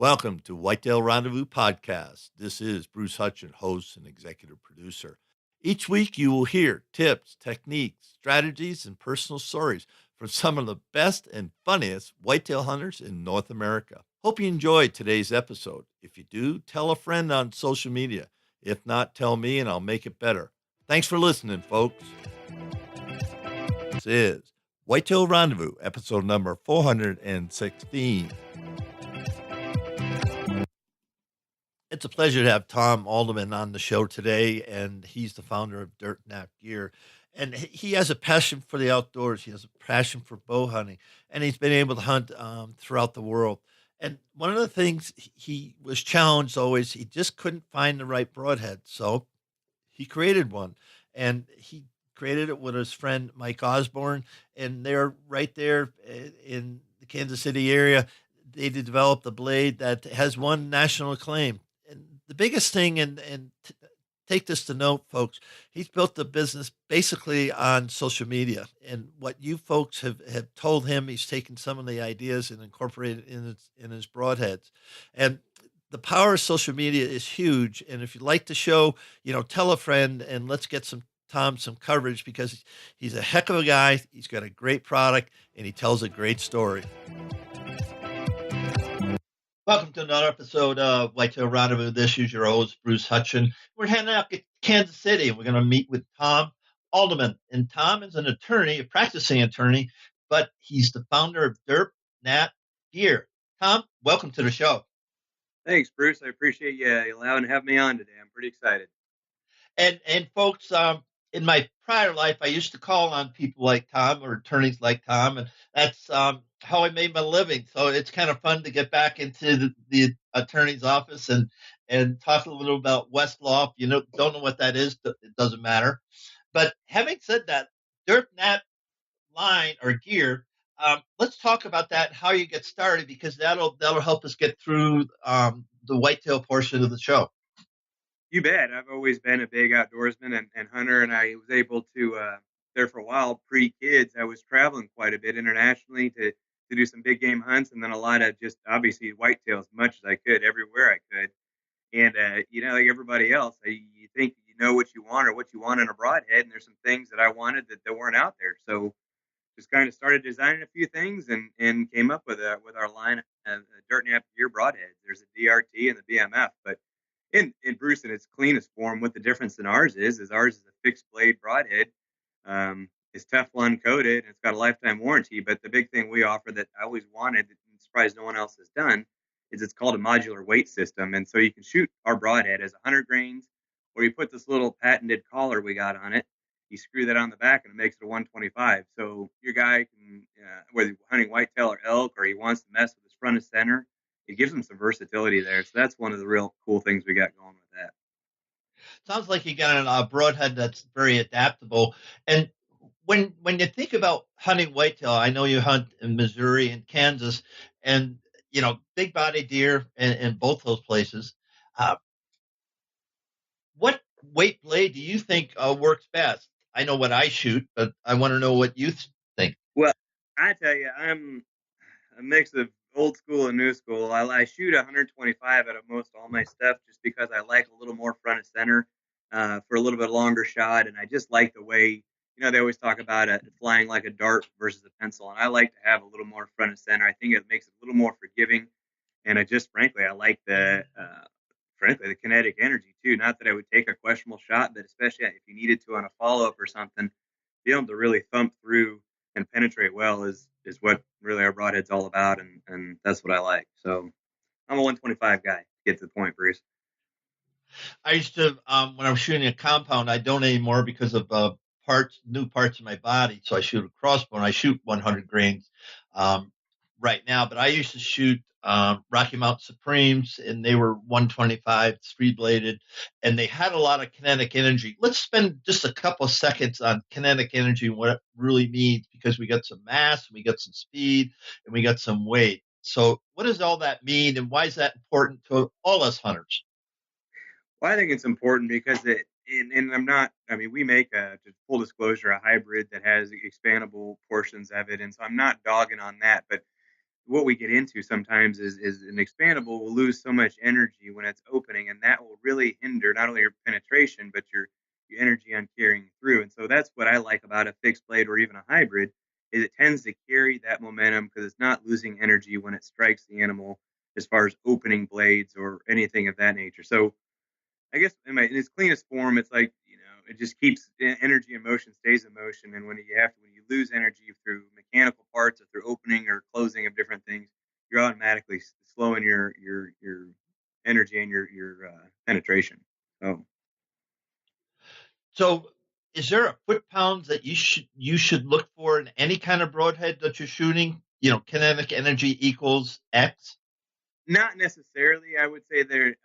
Welcome to Whitetail Rendezvous Podcast. This is Bruce Hutchin, host and executive producer. Each week, you will hear tips, techniques, strategies, and personal stories from some of the best and funniest whitetail hunters in North America. Hope you enjoyed today's episode. If you do, tell a friend on social media. If not, tell me and I'll make it better. Thanks for listening, folks. This is Whitetail Rendezvous, episode number 416. It's a pleasure to have Tom Addleman on the show today, and he's the founder of DirtNap Gear. And he has a passion for the outdoors. He has a passion for bow hunting, and he's been able to hunt throughout the world. And one of the things he was challenged always, he just couldn't find the right broadhead. So he created one, and he created it with his friend Mike Osborne, and they're right there in the Kansas City area. They developed a blade that has won national acclaim. And the biggest thing, take this to note, folks, he's built the business basically on social media. And what you folks have told him, he's taken some of the ideas and incorporated in his broadheads. And the power of social media is huge. And if you like the show, tell a friend and let's get Tom some coverage because he's a heck of a guy. He's got a great product and he tells a great story. Welcome to another episode of Whitetail Rendezvous. This is your host, Bruce Hutchin. We're heading out to Kansas City, and we're going to meet with Tom Addleman. And Tom is an attorney, a practicing attorney, but he's the founder of DirtNap Gear. Tom, welcome to the show. Thanks, Bruce. I appreciate you allowing to have me on today. I'm pretty excited. And folks, in my prior life, I used to call on people like Tom or attorneys like Tom, and that's how I made my living. So it's kind of fun to get back into the attorney's office and talk a little about Westlaw. If you don't know what that is, it doesn't matter. But having said that, DirtNap line or gear, let's talk about that, how you get started, because that'll help us get through the whitetail portion of the show. You bet. I've always been a big outdoorsman and hunter, and I was able to, there for a while, pre-kids, I was traveling quite a bit internationally to do some big game hunts, and then a lot of just, obviously, whitetail as much as I could, everywhere I could. And, like everybody else, you think you know what you want or what you want in a broadhead, and there's some things that I wanted that weren't out there. So just kind of started designing a few things and came up with our line of DirtNap Gear broadheads. There's a DRT and the BMF, but in Bruce, in its cleanest form, what the difference in ours is ours is a fixed blade broadhead. It's Teflon coated and it's got a lifetime warranty. But the big thing we offer that I always wanted, and surprised no one else has done, is it's called a modular weight system. And so you can shoot our broadhead as 100 grains, or you put this little patented collar we got on it. You screw that on the back and it makes it a 125. So your guy can, whether he's hunting whitetail or elk, or he wants to mess with his front and center, it gives them some versatility there. So that's one of the real cool things we got going with that. Sounds like you got a broadhead that's very adaptable. And when you think about hunting whitetail, I know you hunt in Missouri and Kansas, and big body deer in both those places. What weight blade do you think works best? I know what I shoot, but I want to know what you think. Well, I tell you, I'm a mix of old school and new school. I shoot 125 out of most all my stuff just because I like a little more front and center for a little bit longer shot. And I just like the way, they always talk about it flying like a dart versus a pencil. And I like to have a little more front and center. I think it makes it a little more forgiving. And I just, frankly, I like the kinetic energy too. Not that I would take a questionable shot, but especially if you needed to on a follow-up or something, being able to really thump through and penetrate well is what really our broadhead's all about, and that's what I like. So I'm a 125 guy. Get to the point, Bruce. I used to, when I was shooting a compound, I don't anymore because of new parts of my body. So I shoot a crossbow and I shoot 100 grains right now. But I used to shoot Rocky Mountain Supremes, and they were 125, three-bladed, and they had a lot of kinetic energy. Let's spend just a couple of seconds on kinetic energy and what it really means, because we got some mass, and we got some speed, and we got some weight. So what does all that mean, and why is that important to all us hunters? Well, I think it's important because we make just full disclosure, a hybrid that has expandable portions of it. And so I'm not dogging on that, but what we get into sometimes is an expandable will lose so much energy when it's opening, and that will really hinder not only your penetration but your energy on carrying through. And so that's what I like about a fixed blade or even a hybrid is it tends to carry that momentum because it's not losing energy when it strikes the animal as far as opening blades or anything of that nature. So I guess in its cleanest form, it's like it just keeps energy and motion stays in motion. And when you lose energy through mechanical parts or through opening or closing of different things, you're automatically slowing your energy and your penetration. So So, is there a foot pounds that you should look for in any kind of broadhead that you're shooting? Kinetic energy equals X. not necessarily. I would say they're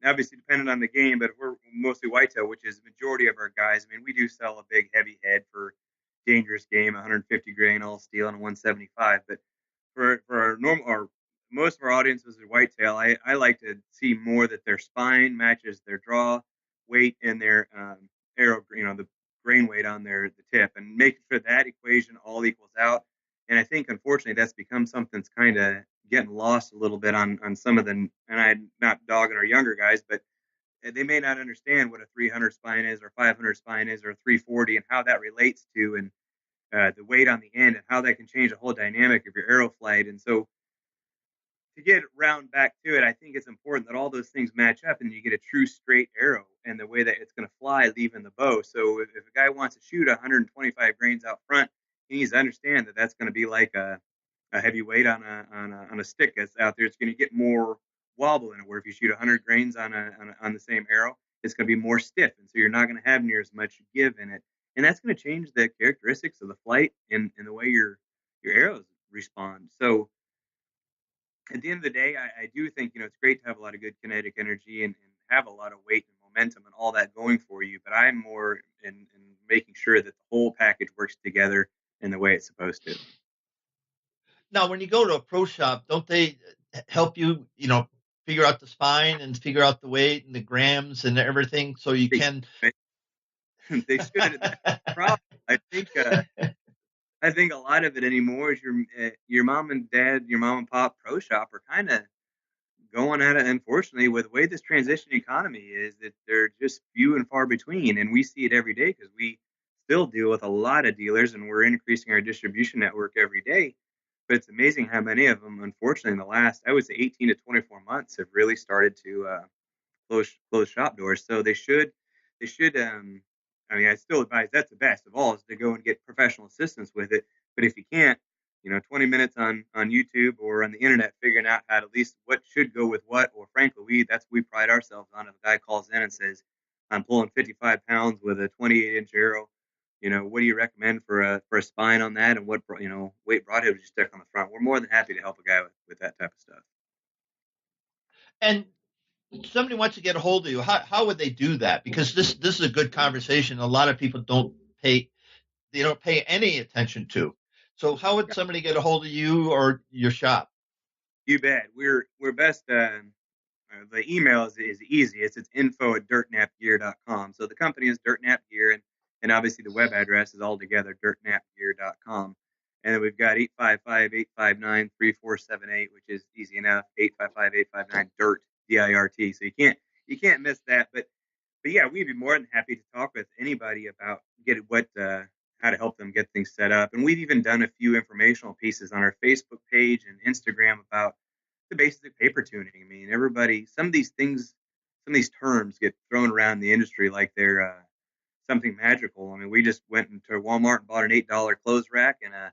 obviously dependent on the game, but if we're mostly whitetail, which is the majority of our guys. I mean, we do sell a big heavy head for dangerous game, 150 grain all steel and a 175. But for our normal or most of our audiences is whitetail, I like to see more that their spine matches their draw weight and their arrow, the grain weight on the tip, and making sure that equation all equals out. And I think unfortunately that's become something that's kind of getting lost a little bit on some of the, and I'm not dogging our younger guys, but they may not understand what a 300 spine is or 500 spine is or 340 and how that relates to and the weight on the end and how that can change the whole dynamic of your arrow flight. And so to get round back to it, I think it's important that all those things match up and you get a true straight arrow and the way that it's going to fly leaving the bow. So if a guy wants to shoot 125 grains out front, he needs to understand that that's going to be like a heavy weight on a stick that's out there. It's going to get more wobble in it. Where if you shoot 100 grains on the same arrow, it's going to be more stiff, and so you're not going to have near as much give in it, and that's going to change the characteristics of the flight and the way your arrows respond. So at the end of the day, I do think it's great to have a lot of good kinetic energy and have a lot of weight and momentum and all that going for you. But I'm more in making sure that the whole package works together in the way it's supposed to. Now, when you go to a pro shop, don't they help you, figure out the spine and figure out the weight and the grams and everything so you They can? they should. That's the problem. I think I think a lot of it anymore is your mom and dad, your mom and pop pro shop are kind of going at it. Unfortunately, with the way this transition economy is, that they're just few and far between, and we see it every day because we still deal with a lot of dealers, and we're increasing our distribution network every day. But it's amazing how many of them, unfortunately, in the last I would say 18 to 24 months, have really started to close shop doors. So they should. I mean, I still advise that's the best of all is to go and get professional assistance with it. But if you can't, 20 minutes on YouTube or on the internet figuring out how to at least what should go with what, or frankly, we pride ourselves on. If a guy calls in and says, "I'm pulling 55 pounds with a 28-inch arrow," what do you recommend for a spine on that, and what weight broadhead would you stick on the front? We're more than happy to help a guy with that type of stuff. And somebody wants to get a hold of you, how would they do that? Because this is a good conversation. A lot of people don't pay any attention to. So how would somebody get a hold of you or your shop? You bet. We're best. The email is easy. It's info@dirtnapgear.com. So the company is DirtNap Gear, and obviously the web address is all together, dirtnapgear.com. And then we've got 855-859-3478, which is easy enough, 855-859-DIRT, DIRT. So you can't miss that. But yeah, we'd be more than happy to talk with anybody about how to help them get things set up. And we've even done a few informational pieces on our Facebook page and Instagram about the basics of paper tuning. I mean, some of these things, some of these terms get thrown around the industry like they're something magical. I mean, we just went into Walmart and bought an $8 clothes rack and a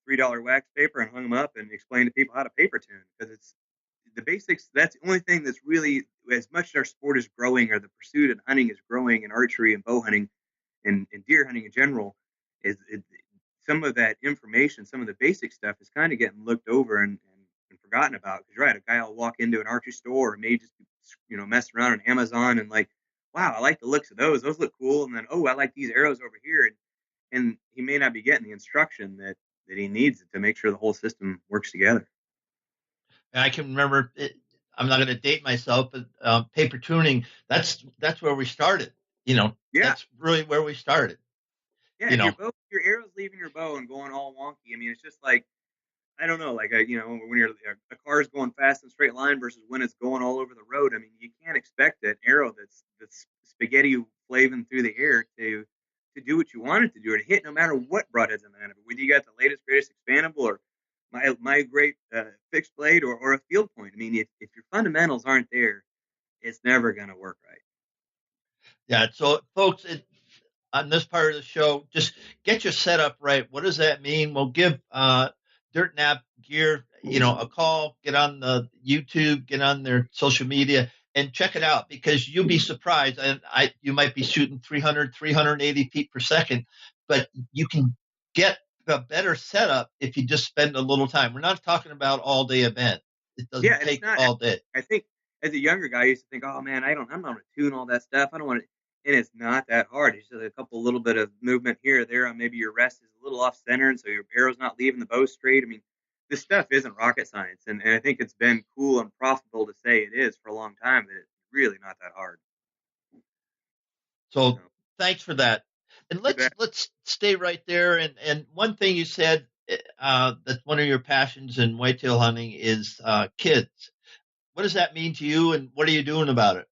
$3 wax paper and hung them up and explained to people how to paper tune because it's the basics. That's the only thing that's really, as much as our sport is growing or the pursuit of hunting is growing and archery and bow hunting and deer hunting in general, some of that information, some of the basic stuff is kind of getting looked over and forgotten about. Because right, a guy will walk into an archery store or maybe just mess around on Amazon and like, wow, I like the looks of those. Those look cool. And then I like these arrows over here. And he may not be getting the instruction that he needs to make sure the whole system works together. And I can remember I'm not going to date myself, but paper tuning, that's where we started. Yeah, That's really where we started. yeah. You If know, your arrow's leaving your bow and going all wonky, I mean, it's just like I don't know, like when a car is going fast in a straight line versus when it's going all over the road. I mean, you can't expect an arrow that's spaghetti flaving through the air to do what you want it to do or to hit no matter what broadhead's in the end of it. Whether you got the latest greatest expandable or my great fixed blade or a field point. I mean, if your fundamentals aren't there, it's never going to work right. Yeah. So, folks, on this part of the show, just get your setup right. What does that mean? We'll give DirtNap Gear, a call. Get on the YouTube, get on their social media, and check it out because you'll be surprised. And you might be shooting 300, 380 feet per second, but you can get a better setup if you just spend a little time. We're not talking about all day event. It Yeah, doesn't and it's take not. all day. I think as a younger guy, I used to think, oh man, I'm not going to tune all that stuff. I don't want to. And it's not that hard. It's just a couple little bit of movement here or there on maybe your rest is a little off center, and so your arrow's not leaving the bow straight. I mean, this stuff isn't rocket science, and I think it's been cool and profitable to say it is for a long time. That it's really not that hard. So, So thanks for that. And you let's bet. let's stay right there. And one thing you said that one of your passions in whitetail hunting is kids. What does that mean to you, and what are you doing about it?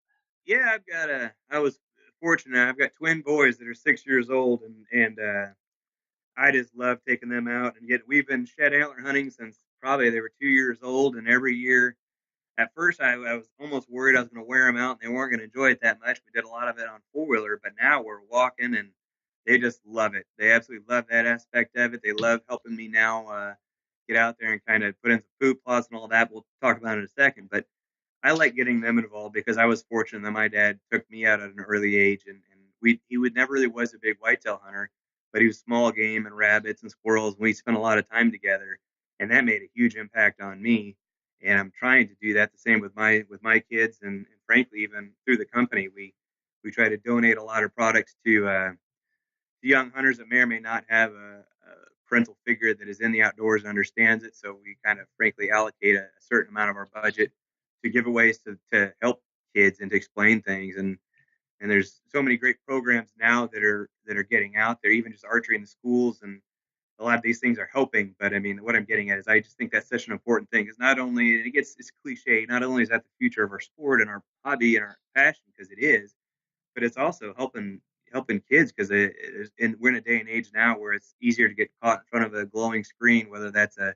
Yeah, I was fortunate. I've got twin boys that are 6 years old, and I just love taking them out and get. We've been shed antler hunting since probably they were 2 years old, and every year. At first, I was almost worried I was going to wear them out and they weren't going to enjoy it that much. We did a lot of it on four wheeler, but now we're walking and they just love it. They absolutely love that aspect of it. They love helping me now get out there and kind of put in some food plots and all that. We'll talk about it in a second, but I like getting them involved because I was fortunate that my dad took me out at an early age, and he would never really was a big whitetail hunter, but he was small game and rabbits and squirrels, and we spent a lot of time together, and that made a huge impact on me. And I'm trying to do that the same with my kids, and frankly, even through the company, we try to donate a lot of products to young hunters that may or may not have a parental figure that is in the outdoors and understands it. So we kind of frankly allocate a certain amount of our budget to giveaways to help kids and to explain things. And there's so many great programs now that are getting out there, even just archery in the schools, and a lot of these things are helping. But I mean, what I'm getting at is I just think that's such an important thing. Is not only it's cliche, not only is that the future of our sport and our hobby and our passion because it is, but it's also helping kids because we're in a day and age now where it's easier to get caught in front of a glowing screen, whether that's a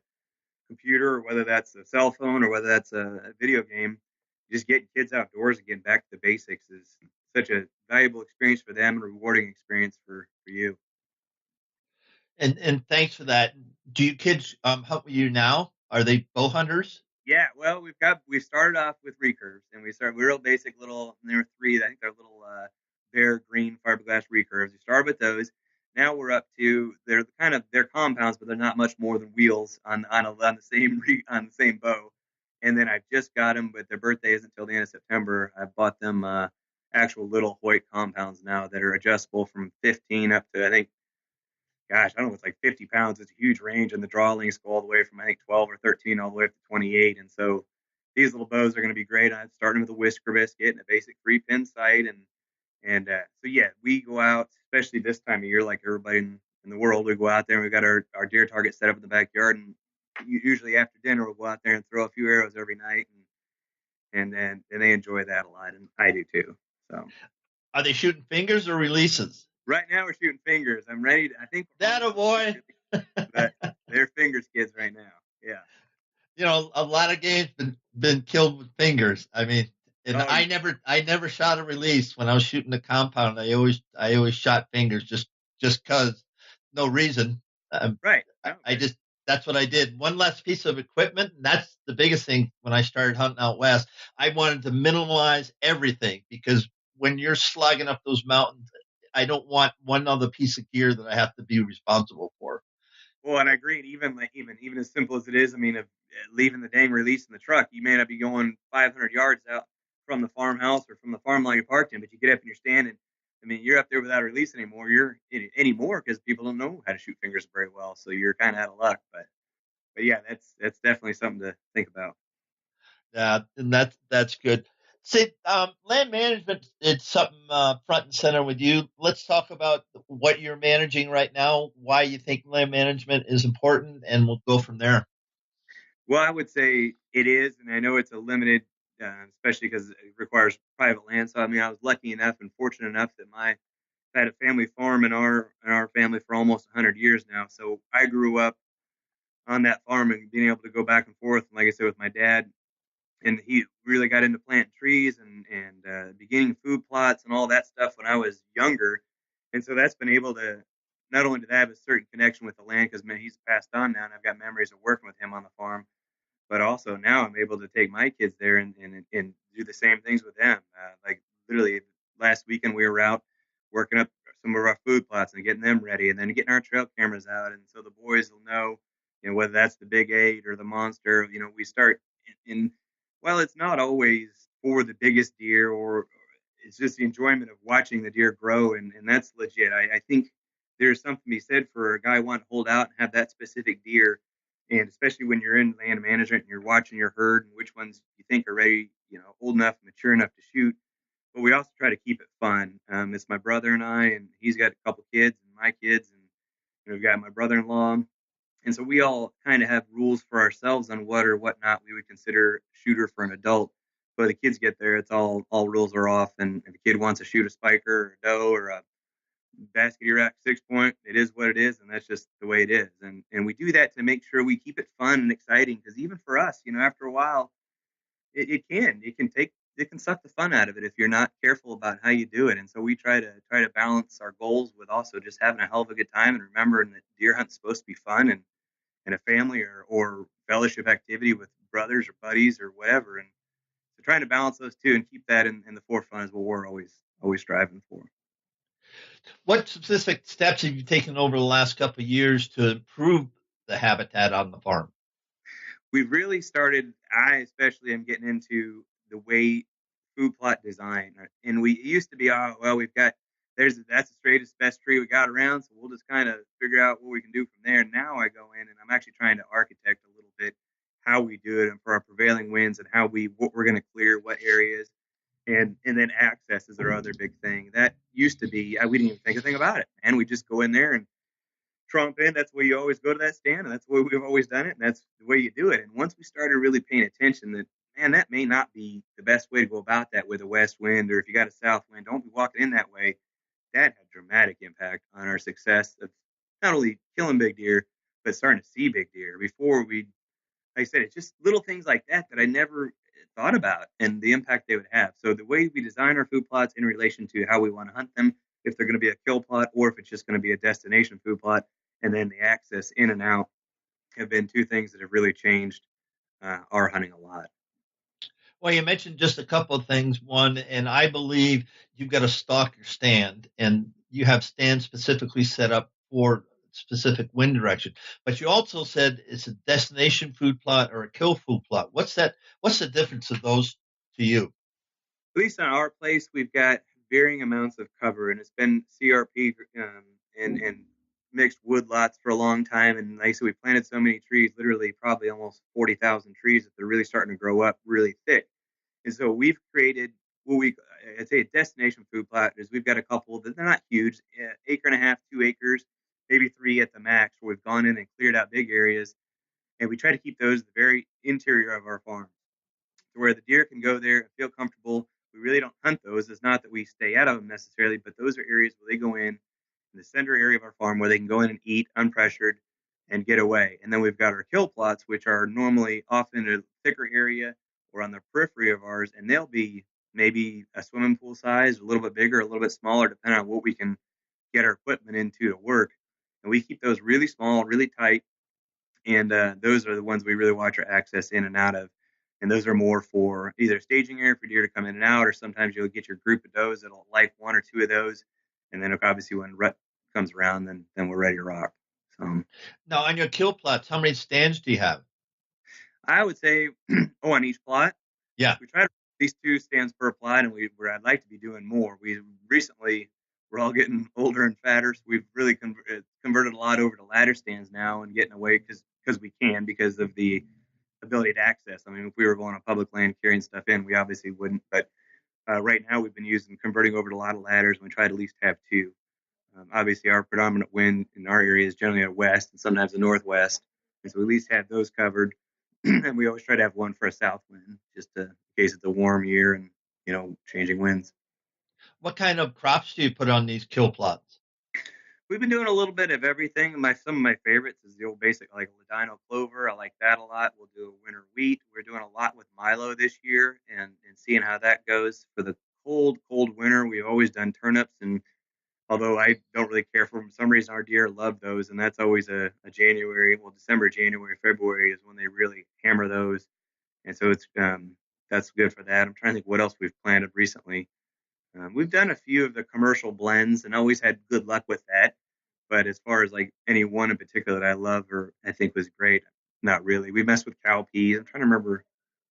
computer or whether that's a cell phone or whether that's a video game. Just getting kids outdoors and getting back to the basics is such a valuable experience for them and a rewarding experience for you. And thanks for that. Do you kids help you now? Are they bow hunters? Yeah, well, we started off with recurves, and we started real basic little. And there were three. I think they're little bare green fiberglass recurves. We started with those. Now we're up to they're compounds, but they're not much more than wheels on the same on the same bow. And then I just got them, but their birthday isn't until the end of September. I bought them actual little Hoyt compounds now that are adjustable from 15 up to I think gosh, I don't know, it's like 50 pounds. It's a huge range, and the draw links go all the way from I think 12 or 13 all the way up to 28. And so these little bows are going to be great. I'm starting with a whisker biscuit and a basic 3-pin sight, and so yeah, we go out, especially this time of year, like everybody in the world. We go out there and we got our deer target set up in the backyard, and usually after dinner we'll go out there and throw a few arrows every night, and then and they enjoy that a lot, and I do too. So Are they shooting fingers or releases? right now we're shooting fingers. I'm ready. I think we're That almost a boy. but they're fingers kids right now. Yeah. A lot of games been killed with fingers. I mean, and Oh, I never shot a release when I was shooting the compound. I always shot fingers just cause no reason. right. I just that's what I did. One less piece of equipment. And that's the biggest thing when I started hunting out west. I wanted to minimize everything because when you're slugging up those mountains, I don't want one other piece of gear that I have to be responsible for. Well, and I agree. Even as simple as it is, I mean, of leaving the dang release in the truck, you may not be going 500 yards out from the farmhouse or from the farm lot you parked in, but you get up and you're standing. I mean, you're up there without a release anymore. You're anymore because people don't know how to shoot fingers very well, so you're kind of out of luck. But yeah, that's definitely something to think about. Yeah, and that's good. See, land management it's something front and center with you. Let's talk about what you're managing right now, why you think land management is important, and we'll go from there. Well, I would say it is, and I know it's a limited, especially because it requires private land. So I mean, I was lucky enough and fortunate enough that my I had a family farm in our family for almost 100 years now. So I grew up on that farm and being able to go back and forth. And like I said, with my dad, and he really got into planting trees and beginning food plots and all that stuff when I was younger. And so that's been able to not only did I have a certain connection with the land because man, he's passed on now, and I've got memories of working with him on the farm, but also now I'm able to take my kids there and do the same things with them. Like literally last weekend, we were out working up some of our food plots and getting them ready, and then getting our trail cameras out, and so the boys will know, whether that's the big eight or the monster. We start in. Well, it's not always for the biggest deer, or it's just the enjoyment of watching the deer grow, and that's legit. I think there's something to be said for a guy wanting to hold out and have that specific deer, and especially when you're in land management and you're watching your herd and which ones you think are ready, old enough, mature enough to shoot. But we also try to keep it fun. It's my brother and I, and he's got a couple kids and my kids, and we've got my brother-in-law. And so we all kind of have rules for ourselves on what or what not we would consider shooter for an adult. But the kids get there, it's all rules are off. And if a kid wants to shoot a spiker or a doe or a basket rack 6 point, it is what it is, and that's just the way it is. And we do that to make sure we keep it fun and exciting, because even for us, after a while, it can suck the fun out of it if you're not careful about how you do it. And so we try to balance our goals with also just having a hell of a good time and remembering that deer hunt's supposed to be fun and a family or fellowship activity with brothers or buddies or whatever. And so trying to balance those two and keep that in the forefront is what we're always striving for. What specific steps have you taken over the last couple of years to improve the habitat on the farm? We've really started. I especially am getting into the way food plot design, and we it used to be, oh well, we've got that's the straightest best tree we got around, so we'll just kind of figure out what we can do from there. Now I go in and I'm actually trying to architect a little bit how we do it and for our prevailing winds and what we're going to clear, what areas, and then access is our other big thing. That used to be we didn't even think a thing about it, and we just go in there and trump in. That's where you always go to that stand, and that's the way we've always done it, and that's the way you do it. And once we started really paying attention, that man, that may not be the best way to go about that with a west wind, or if you got a south wind, don't be walking in that way. That had dramatic impact on our success of not only killing big deer, but starting to see big deer. Before we, like I said, it's just little things like that I never thought about and the impact they would have. So the way we design our food plots in relation to how we want to hunt them, if they're going to be a kill plot or if it's just going to be a destination food plot, and then the access in and out have been two things that have really changed our hunting a lot. Well, you mentioned just a couple of things. One, and I believe you've got to stock your stand, and you have stands specifically set up for specific wind direction. But you also said it's a destination food plot or a kill food plot. What's that? What's the difference of those to you? At least on our place, we've got varying amounts of cover, and it's been CRP and mixed wood lots for a long time. And like I said, we planted so many trees, literally probably almost 40,000 trees, that they're really starting to grow up really thick. And so we've created what I'd say a destination food plot is we've got a couple that they're not huge, acre and a half, 2 acres, maybe three at the max, where we've gone in and cleared out big areas. And we try to keep those the very interior of our farm to where the deer can go there and feel comfortable. We really don't hunt those. It's not that we stay out of them necessarily, but those are areas where they go in the center area of our farm where they can go in and eat unpressured and get away. And then we've got our kill plots, which are normally often in a thicker area or on the periphery of ours, and they'll be maybe a swimming pool size, a little bit bigger, a little bit smaller, depending on what we can get our equipment into to work. And we keep those really small, really tight, and those are the ones we really watch our access in and out of. And those are more for either staging area for deer to come in and out, or sometimes you'll get your group of does that'll like one or two of those, and then obviously when rut comes around, then we're ready to rock. So Now, on your kill plots, how many stands do you have? I would say, on each plot, Yeah. we try to at least two stands per plot, and where I'd like to be doing more. We recently we're all getting older and fatter, so we've really converted a lot over to ladder stands now and getting away because we can because of the ability to access. I mean, if we were going on public land carrying stuff in, we obviously wouldn't. But right now, we've been converting over to a lot of ladders, and we try to at least have two. Obviously, our predominant wind in our area is generally a west and sometimes a northwest, and so we at least have those covered. and we always try to have one for a south wind, just in case it's a warm year and changing winds. What kind of crops do you put on these kill plots? We've been doing a little bit of everything. Some of my favorites is the old basic like Ladino clover. I like that a lot. We'll do winter wheat. We're doing a lot with Milo this year and seeing how that goes for the cold winter. We've always done turnips, and although I don't really care for them, for some reason our deer love those, and that's always a January. Well, December, January, February is when they really hammer those, and so it's that's good for that. I'm trying to think what else we've planted recently. We've done a few of the commercial blends and always had good luck with that. But as far as like any one in particular that I love or I think was great, not really. We messed with cow peas. I'm trying to remember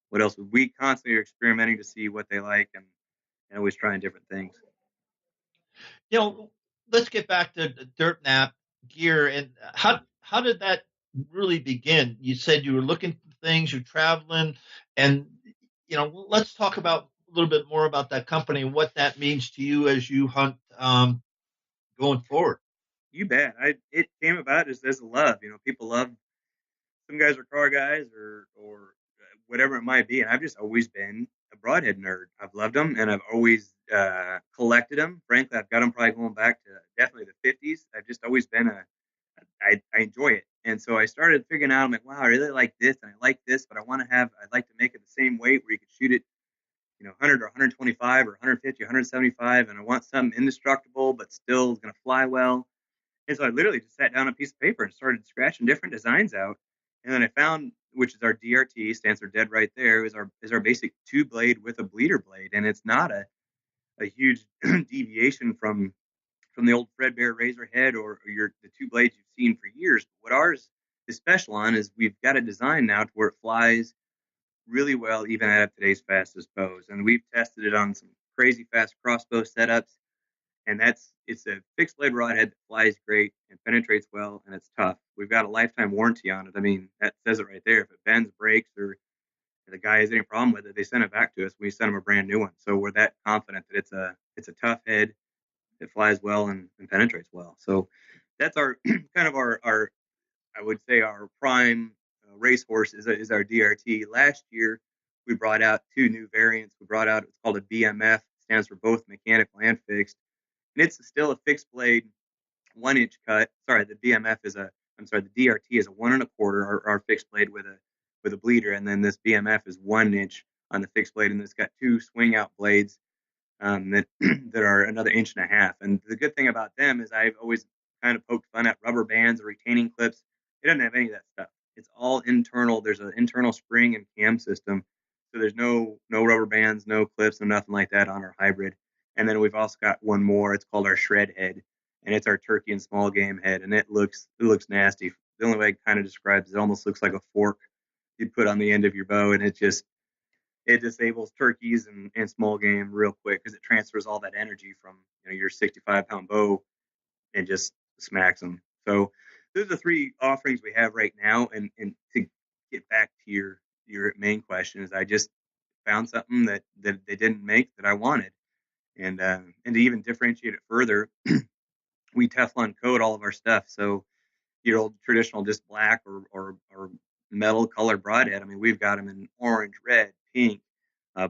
what else. We constantly are experimenting to see what they like and always trying different things. You know, let's get back to the DirtNap gear and how did that really begin? You said you were looking for things, you're traveling, and let's talk about a little bit more about that company and what that means to you as you hunt going forward. You bet. It came about as a love. People love some guys are car guys or whatever it might be, and I've just always been a broadhead nerd. I've loved them, and I've always collected them. Frankly, I've got them probably going back to definitely the '50s. I've just always been I enjoy it, and so I started figuring out. I'm like, wow, I really like this, and I like this, but I'd like to make it the same weight where you could shoot it, 100 or 125 or 150, 175, and I want something indestructible but still going to fly well. And so I literally just sat down on a piece of paper and started scratching different designs out. And then I found, which is our DRT, stands for dead right there, is our basic two blade with a bleeder blade. And it's not a huge deviation from the old Fredbear razor head or the two blades you've seen for years. What ours is special on is we've got a design now to where it flies really well even at today's fastest bows. And we've tested it on some crazy fast crossbow setups, and it's a fixed blade rodhead that flies great and penetrates well, and it's tough. We've got a lifetime warranty on it. I mean, that says it right there. If it bends, breaks, or the guy has any problem with it, they send it back to us. We send them a brand new one. So we're that confident that it's a tough head. It flies well and penetrates well. So that's our kind of our I would say our prime racehorse is our DRT. Last year we brought out two new variants. We brought out it's called a BMF, stands for both mechanical and fixed, and it's still a fixed blade 1 inch cut. Sorry, the BMF is I'm sorry, the DRT is a 1 1/4, our fixed blade with a bleeder, and then this BMF is 1 inch on the fixed blade, and it's got two swing out blades that that are another inch and a half. And the good thing about them is I've always kind of poked fun at rubber bands or retaining clips. It doesn't have any of that stuff. It's all internal. There's an internal spring and cam system, so there's no rubber bands, no clips, no nothing like that on our hybrid. And then we've also got one more. It's called our shred head, and it's our turkey and small game head, and it looks nasty. The only way I kind of describes it, it almost looks like a fork you'd put on the end of your bow, and it disables turkeys and small game real quick because it transfers all that energy from your 65-pound bow and just smacks them. So those are the three offerings we have right now. And to get back to your main question is I just found something that they didn't make that I wanted, and to even differentiate it further, we Teflon coat all of our stuff. So your old traditional just black or metal colored broadhead. I mean, we've got them in orange, red, pink,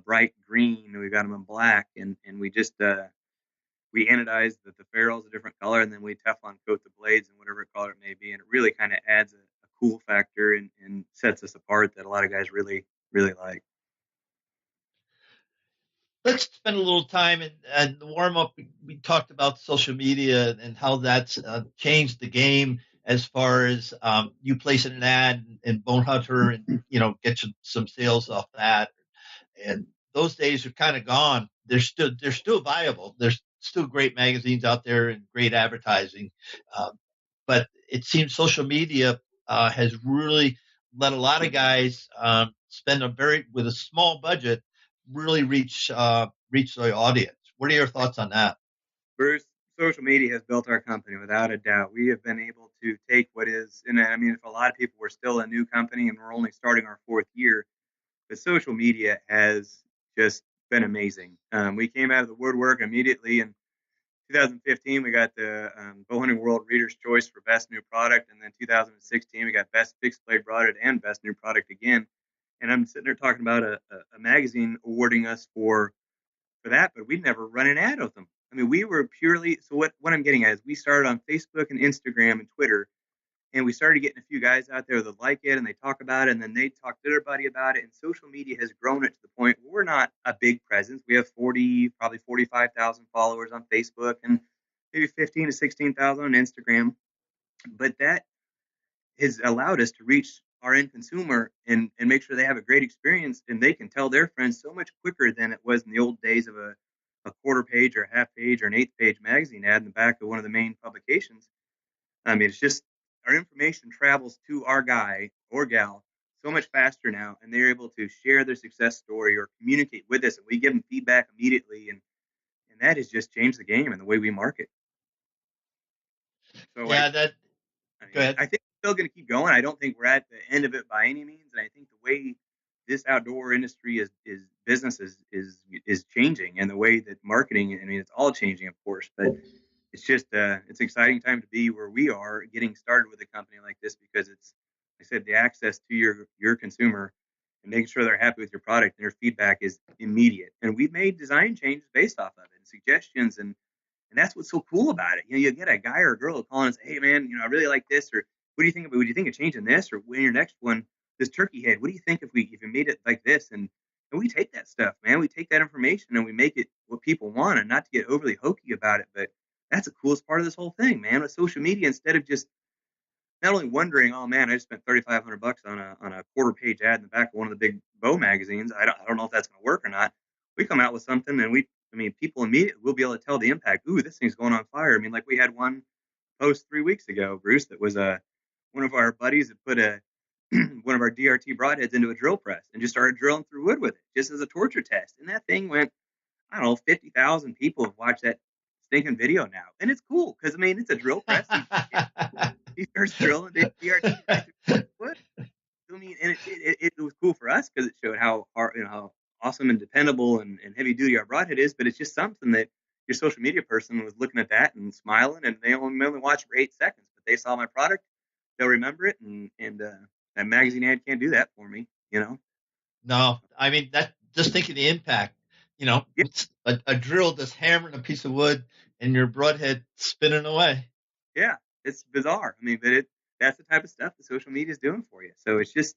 bright green. We've got them in black, and we anodize the ferrules a different color, and then we Teflon coat the blades in whatever color it may be, and it really kind of adds a cool factor and sets us apart that a lot of guys really like. Let's spend a little time and the warm up. We talked about social media and how that's changed the game as far as you placing an ad in Bone Hunter and get some sales off that. And those days are kind of gone. They're still viable. There's still great magazines out there and great advertising, uh, but it seems social media has really let a lot of guys spend with a small budget really reach the audience. What are your thoughts on that? Bruce, social media has built our company without a doubt. We have been able to take what is, and I mean, if a lot of people we're still a new company and we're only starting our fourth year, but social media has just been amazing. We came out of the woodwork immediately, and 2015, we got the Bowhunting World Reader's Choice for Best New Product, and then 2016, we got Best Fixed Blade Broadhead and Best New Product again. And I'm sitting there talking about a magazine awarding us for that, but we'd never run an ad with them. I mean, we were purely so. What I'm getting at is we started on Facebook and Instagram and Twitter, and we started getting a few guys out there that like it and they talk about it, and then they talk to everybody about it. And social media has grown it to the point where we're not a big presence. We have 40, probably 45,000 followers on Facebook and maybe 15 to 16,000 on Instagram. But that has allowed us to reach our end consumer and make sure they have a great experience and they can tell their friends so much quicker than it was in the old days of a quarter page or a half page or an eighth page magazine ad in the back of one of the main publications. I mean, it's just our information travels to our guy or gal so much faster now, and they're able to share their success story or communicate with us, and we give them feedback immediately, and that has just changed the game and the way we market. So Yeah, that go ahead. I think it's still going to keep going. I don't think we're at the end of it by any means, and I think the way this outdoor industry is business is changing, and the way that marketing. I mean, it's all changing, of course, but it's just it's an exciting time to be where we are getting started with a company like this because it's, like I said, the access to your consumer and making sure they're happy with your product and their feedback is immediate. And we've made design changes based off of it and suggestions and that's what's so cool about it. You know, you get a guy or a girl calling and say, "Hey, man, I really like this," or "What do you think of? What do you think of changing this?" Or when your next one, this turkey head, what do you think if we made it like this? And we take that stuff, man. We take that information and we make it what people want, and not to get overly hokey about it, but that's the coolest part of this whole thing, man. With social media, instead of just not only wondering, "Oh man, I just spent $3,500 on a quarter page ad in the back of one of the big bow magazines. I don't know if that's going to work or not." We come out with something, and I mean, people immediately will be able to tell the impact. Ooh, this thing's going on fire. I mean, like we had one post 3 weeks ago, Bruce, that was one of our buddies that put a one of our DRT broadheads into a drill press and just started drilling through wood with it, just as a torture test. And that thing went, I don't know, 50,000 people have watched that stinking video now, and it's cool because I mean, it's a drill press. He starts drilling the DRT right through wood. I mean, and it was cool for us because it showed how hard, how awesome and dependable and heavy duty our broadhead is. But it's just something that your social media person was looking at that and smiling, and they only watched for 8 seconds, but they saw my product, they'll remember it, and that magazine ad can't do that for me, you know. No, I mean that. Just think of the impact. Yeah, It's a drill just hammering a piece of wood, and your broadhead spinning away. yeah, it's bizarre. I mean, but that's the type of stuff that social media is doing for you. So it's just,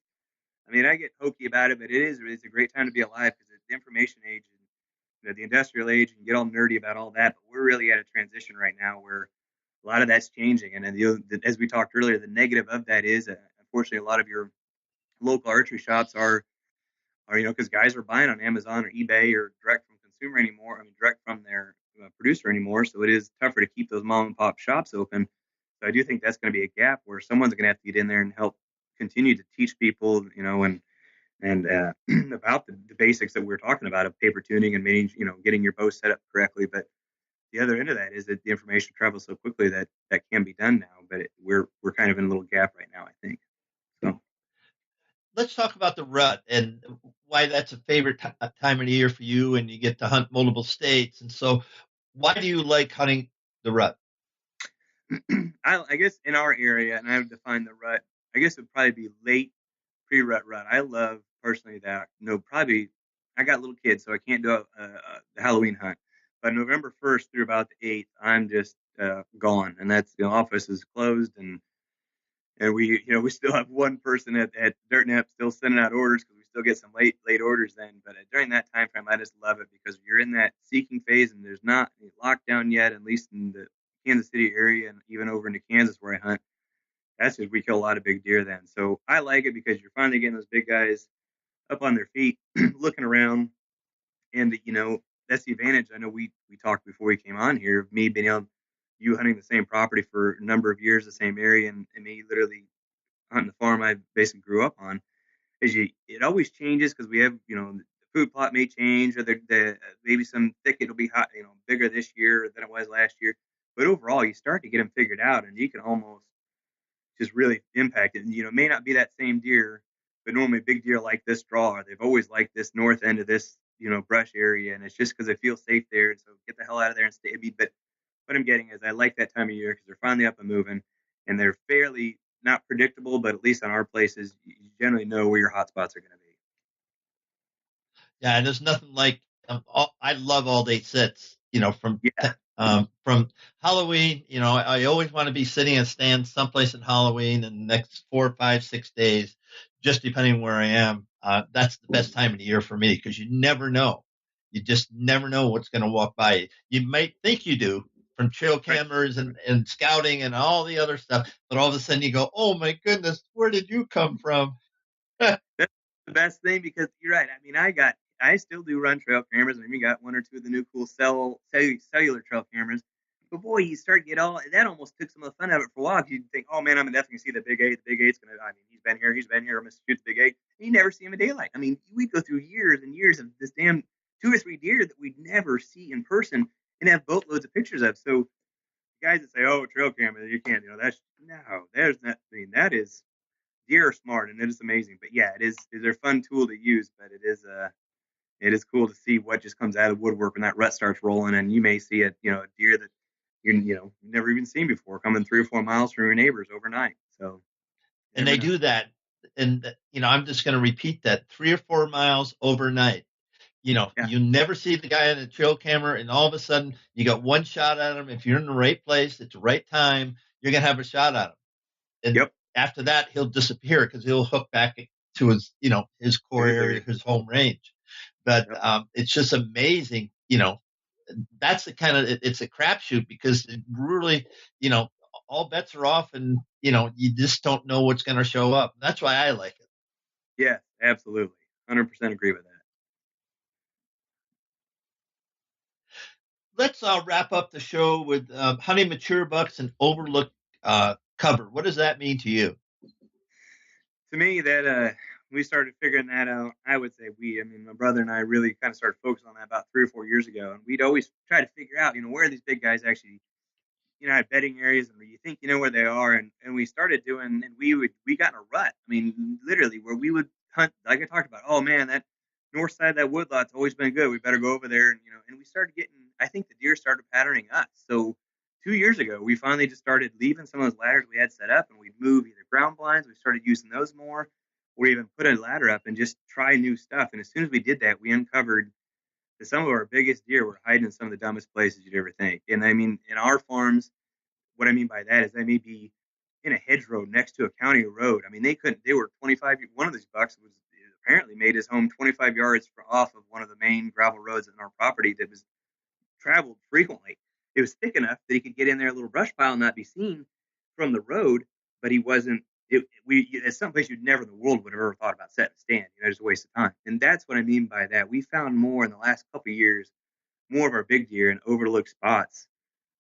I mean, I get hokey about it, but it's a great time to be alive because it's the information age and the industrial age and get all nerdy about all that. But we're really at a transition right now where a lot of that's changing. And then as we talked earlier, the negative of that is, unfortunately, a lot of your local archery shops are because guys are buying on Amazon or eBay or direct from consumer anymore. I mean, direct from their producer anymore. So it is tougher to keep those mom and pop shops open. So I do think that's going to be a gap where someone's going to have to get in there and help continue to teach people, and about the basics that we're talking about of paper tuning and getting your bow set up correctly. But the other end of that is that the information travels so quickly that that can be done now. But we're kind of in a little gap right now, I think. So Let's talk about the rut and why that's a favorite time of the year for you, and you get to hunt multiple states. And so, why do you like hunting the rut? I guess in our area, and I would define the rut. I guess it would probably be late pre-rut rut. I love personally that. No, probably I got little kids, so I can't do the Halloween hunt. But November 1st through about the 8th, I'm just gone, and that's the office is closed, and we still have one person at DirtNap still sending out orders because we still get some late orders then. But during that time frame, I just love it because you're in that seeking phase, and there's not any lockdown yet, at least in the Kansas City area, and even over into Kansas where I hunt. That's just we kill a lot of big deer then. So I like it because you're finally getting those big guys up on their feet, looking around, and that's the advantage. I know we talked before we came on here of me being able you hunting the same property for a number of years, the same area, and me literally hunting the farm I basically grew up on. Is it always changes because we have the food plot may change or the maybe some thicket will be hot, bigger this year than it was last year. But overall, you start to get them figured out, and you can almost just really impact it. And, it may not be that same deer, but normally big deer like this draw, or they've always liked this north end of this, brush area. And it's just because they feel safe there. So get the hell out of there and stay. But what I'm getting is I like that time of year because they're finally up and moving, and they're fairly not predictable, but at least on our places, you generally know where your hot spots are going to be. Yeah, and there's nothing like I love all day sits. Yeah, From Halloween. I always want to be sitting and stand someplace in Halloween in the next 4, 5, 6 days, just depending where I am. That's the best time of the year for me because you never know. You just never know what's going to walk by you. You might think you do from trail right. cameras and scouting and all the other stuff, but all of a sudden you go, "Oh my goodness, where did you come from?" That's the best thing because you're right. I mean, I still do run trail cameras. I even got one or two of the new cool cellular trail cameras. But boy, you start to get all that almost took some of the fun out of it for a while. You think, oh man, I'm definitely gonna see the big eight. The big eight's gonna. I mean, he's been here. I'm gonna shoot the big eight. And you never see him in daylight. I mean, we'd go through years and years of this damn 2 or 3 deer that we'd never see in person and have boatloads of pictures of. So guys that say, oh, trail camera, you can't. That's no. There's not. I mean, that is deer are smart and it is amazing. But yeah, it is. They're a fun tool to use, but it is cool to see what just comes out of the woodwork when that rut starts rolling, and you may see a deer that you've never even seen before coming 3 or 4 miles from your neighbors overnight. So you And never they know. do that. And I'm just going to repeat that 3 or 4 miles overnight. Yeah. You never see the guy on the trail camera, and all of a sudden you got one shot at him. If you're in the right place at the right time, you're gonna have a shot at him. And Yep. after that, he'll disappear because he'll hook back to his To core his area, area. his home range. But Yep. it's just amazing. That's the kind of it's a crapshoot because it really, you know, all bets are off, and you just don't know what's going to show up. That's why I like it. Yeah. Absolutely. 100% agree with that. Let's wrap up the show with hunting mature bucks and overlooked cover. What does that mean to you? To me, that we started figuring that out. I would say I mean, my brother and I really kind of started focusing on that about 3 or 4 years ago, and we'd always try to figure out, where these big guys actually at bedding areas and you think you know where they are. And we started doing, and we got in a rut. I mean, literally, where we would hunt, like I talked about, oh man, that north side of that woodlot's always been good. We better go over there. And we started getting, I think the deer started patterning us. So 2 years ago, we finally just started leaving some of those ladders we had set up and we'd move either ground blinds. We started using those more or even put a ladder up and just try new stuff. And as soon as we did that, we uncovered that some of our biggest deer were hiding in some of the dumbest places you'd ever think. And I mean, in our farms, what I mean by that is they may be in a hedgerow next to a county road. I mean, they were 25. One of these bucks was apparently made his home 25 yards off of one of the main gravel roads in our property that was traveled frequently. It was thick enough that he could get in there a little brush pile and not be seen from the road, but he wasn't. It's someplace you'd never in the world would have ever thought about setting a stand. Just a waste of time. And that's what I mean by that. We found more in the last couple of years, more of our big deer in overlooked spots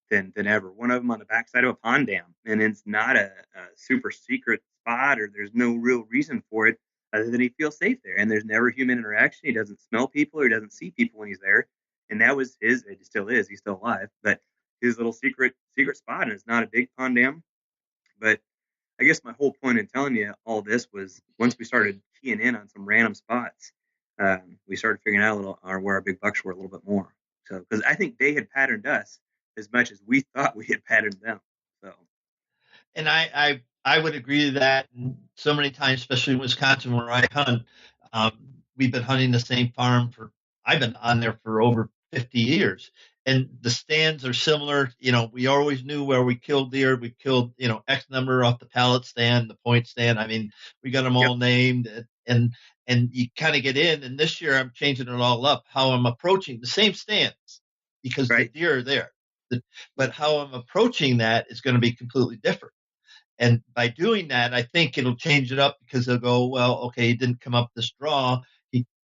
than ever. One of them on the backside of a pond dam, and it's not a super secret spot, or there's no real reason for it other than he feels safe there. And there's never human interaction. He doesn't smell people or he doesn't see people when he's there. And that was his. It still is. He's still alive, but his little secret spot. And it's not a big pond dam, but I guess my whole point in telling you all this was once we started keying in on some random spots, we started figuring out a little where our big bucks were a little bit more. So, because I think they had patterned us as much as we thought we had patterned them. So, And I would agree to that. And so many times, especially in Wisconsin where I hunt, we've been hunting the same farm for I've been on there for over 50 years. And the stands are similar. We always knew where we killed deer. We killed, X number off the pallet stand, the point stand. I mean, we got them yep, all named, and you kind of get in. And this year I'm changing it all up, how I'm approaching the same stands because the right, deer are there. But how I'm approaching that is going to be completely different. And by doing that, I think it'll change it up because they'll go, well, okay, he didn't come up this draw,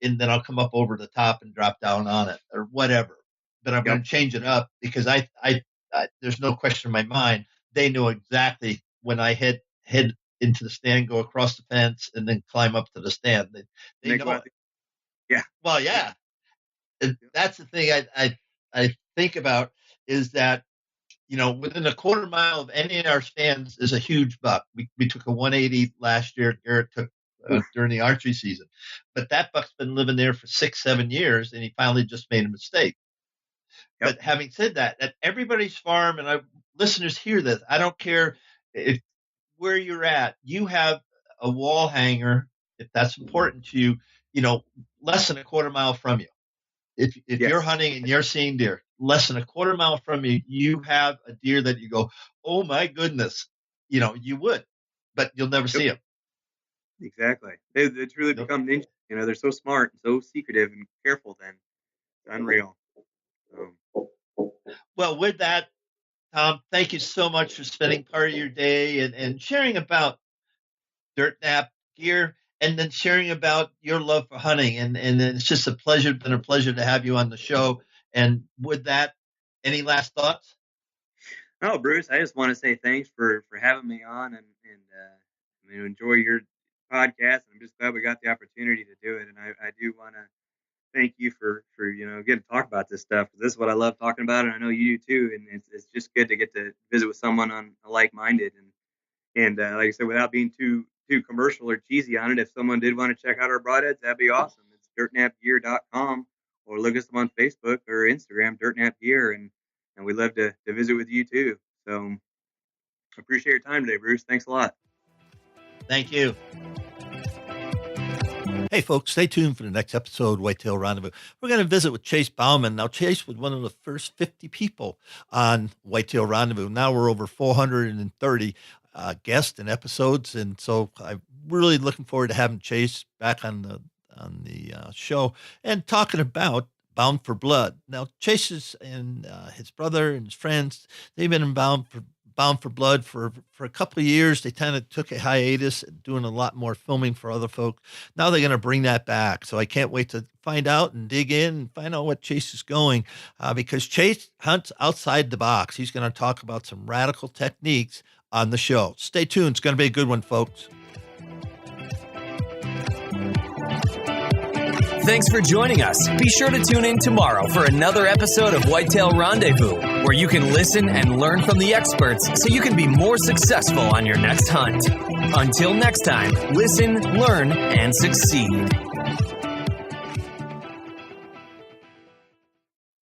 and then I'll come up over the top and drop down on it or whatever. But I'm going yep, to change it up because I there's no question in my mind. They know exactly when I head into the stand, go across the fence, and then climb up to the stand. They and they go know out it. there. Yeah, Well, yep, yeah, and yep. that's the thing I think about is that within a quarter mile of any of our stands is a huge buck. We took a 180 last year. Garrett took Oof, during the archery season, but that buck's been living there for 6, 7 years, and he finally just made a mistake. Yep. But having said that, at everybody's farm, and listeners hear this, I don't care where you're at, you have a wall hanger, if that's important to you, less than a quarter mile from you. If you're Yes. hunting and you're seeing deer, less than a quarter mile from you, you have a deer that you go, oh my goodness, you would, but you'll never see him. Exactly. They truly become ninjas. They're so smart and so secretive and careful. Then it's unreal. Well, with that, Tom, thank you so much for spending part of your day and sharing about DirtNap Gear, and then sharing about your love for hunting. And it's just been a pleasure to have you on the show. And with that, any last thoughts? No, Bruce, I just want to say thanks for having me on and enjoy your podcast. I'm just glad we got the opportunity to do it. And I do want to thank you for getting to talk about this stuff, because this is what I love talking about, and I know you do too. And it's just good to get to visit with someone on like-minded. And like I said, without being too commercial or cheesy on it, if someone did want to check out our broadheads, that'd be awesome. It's dirtnapgear.com, or look us up on Facebook or Instagram, DirtNap Gear, and we'd love to visit with you too. So I appreciate your time today, Bruce. Thanks a lot. Thank you. Hey, folks, stay tuned for the next episode of Whitetail Rendezvous. We're going to visit with Chase Bauman. Now, Chase was one of the first 50 people on Whitetail Rendezvous. Now we're over 430 guests and episodes, and so I'm really looking forward to having Chase back on the show and talking about Bound for Blood. Now, Chase and his brother and his friends, they've been bound for Blood for a couple of years. They kind of took a hiatus, doing a lot more filming for other folk. Now they're going to bring that back. So I can't wait to find out and dig in and find out what Chase is going, because Chase hunts outside the box. He's going to talk about some radical techniques on the show. Stay tuned. It's going to be a good one, folks. Thanks for joining us. Be sure to tune in tomorrow for another episode of Whitetail Rendezvous, where you can listen and learn from the experts so you can be more successful on your next hunt. Until next time, listen, learn, and succeed.